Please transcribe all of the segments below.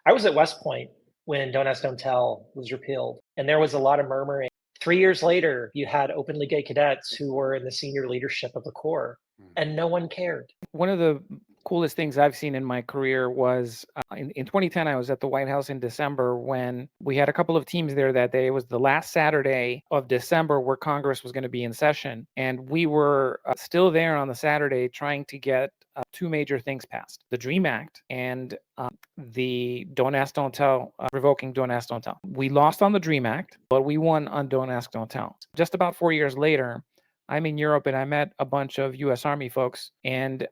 I was at West Point when Don't Ask, Don't Tell was repealed, and there was a lot of murmuring. 3 years later, you had openly gay cadets who were in the senior leadership of the Corps, and no one cared. One of the coolest things I've seen in my career was in 2010, I was at the White House in December when we had a couple of teams there that day. It was the last Saturday of December where Congress was going to be in session. And we were still there on the Saturday trying to get two major things passed: the DREAM Act and the Don't Ask, Don't Tell, revoking Don't Ask, Don't Tell. We lost on the DREAM Act, but we won on Don't Ask, Don't Tell. Just about 4 years later, I'm in Europe and I met a bunch of U.S. Army folks, and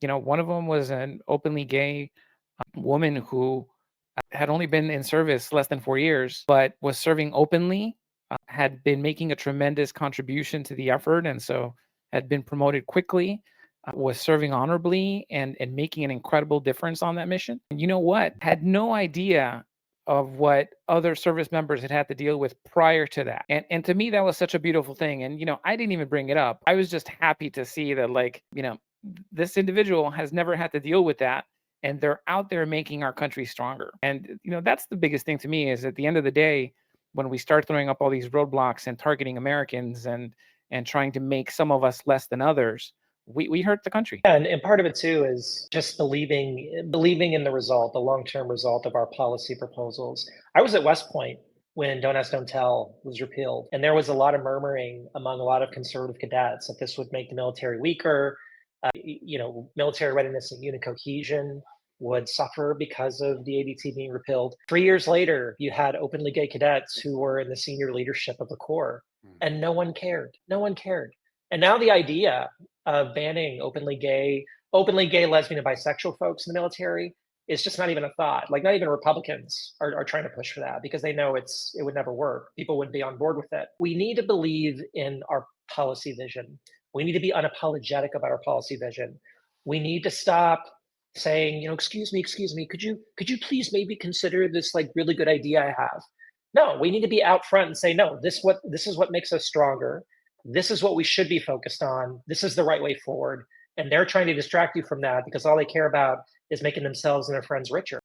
one of them was an openly gay woman who had only been in service less than 4 years, but was serving openly, had been making a tremendous contribution to the effort, and so had been promoted quickly, was serving honorably and making an incredible difference on that mission. And you know what? Had no idea of what other service members had to deal with prior to that. And to me, that was such a beautiful thing. And, I didn't even bring it up. I was just happy to see that, this individual has never had to deal with that. And they're out there making our country stronger. And, that's the biggest thing to me is at the end of the day, when we start throwing up all these roadblocks and targeting Americans and trying to make some of us less than others, we hurt the country. And part of it too is just believing in the result, the long-term result of our policy proposals. I was at West Point when Don't Ask, Don't Tell was repealed, and there was a lot of murmuring among a lot of conservative cadets that this would make the military weaker. Military readiness and unit cohesion would suffer because of the ADT being repealed. 3 years later, you had openly gay cadets who were in the senior leadership of the Corps, and no one cared. No one cared. And now the idea of banning openly gay, lesbian, and bisexual folks in the military is just not even a thought. Like, not even Republicans are trying to push for that because they know it would never work. People wouldn't be on board with it. We need to believe in our policy vision. We need to be unapologetic about our policy vision. We need to stop saying, excuse me, could you please maybe consider this really good idea I have? No, we need to be out front and say, no, this is what makes us stronger. This is what we should be focused on. This is the right way forward. And they're trying to distract you from that because all they care about is making themselves and their friends richer.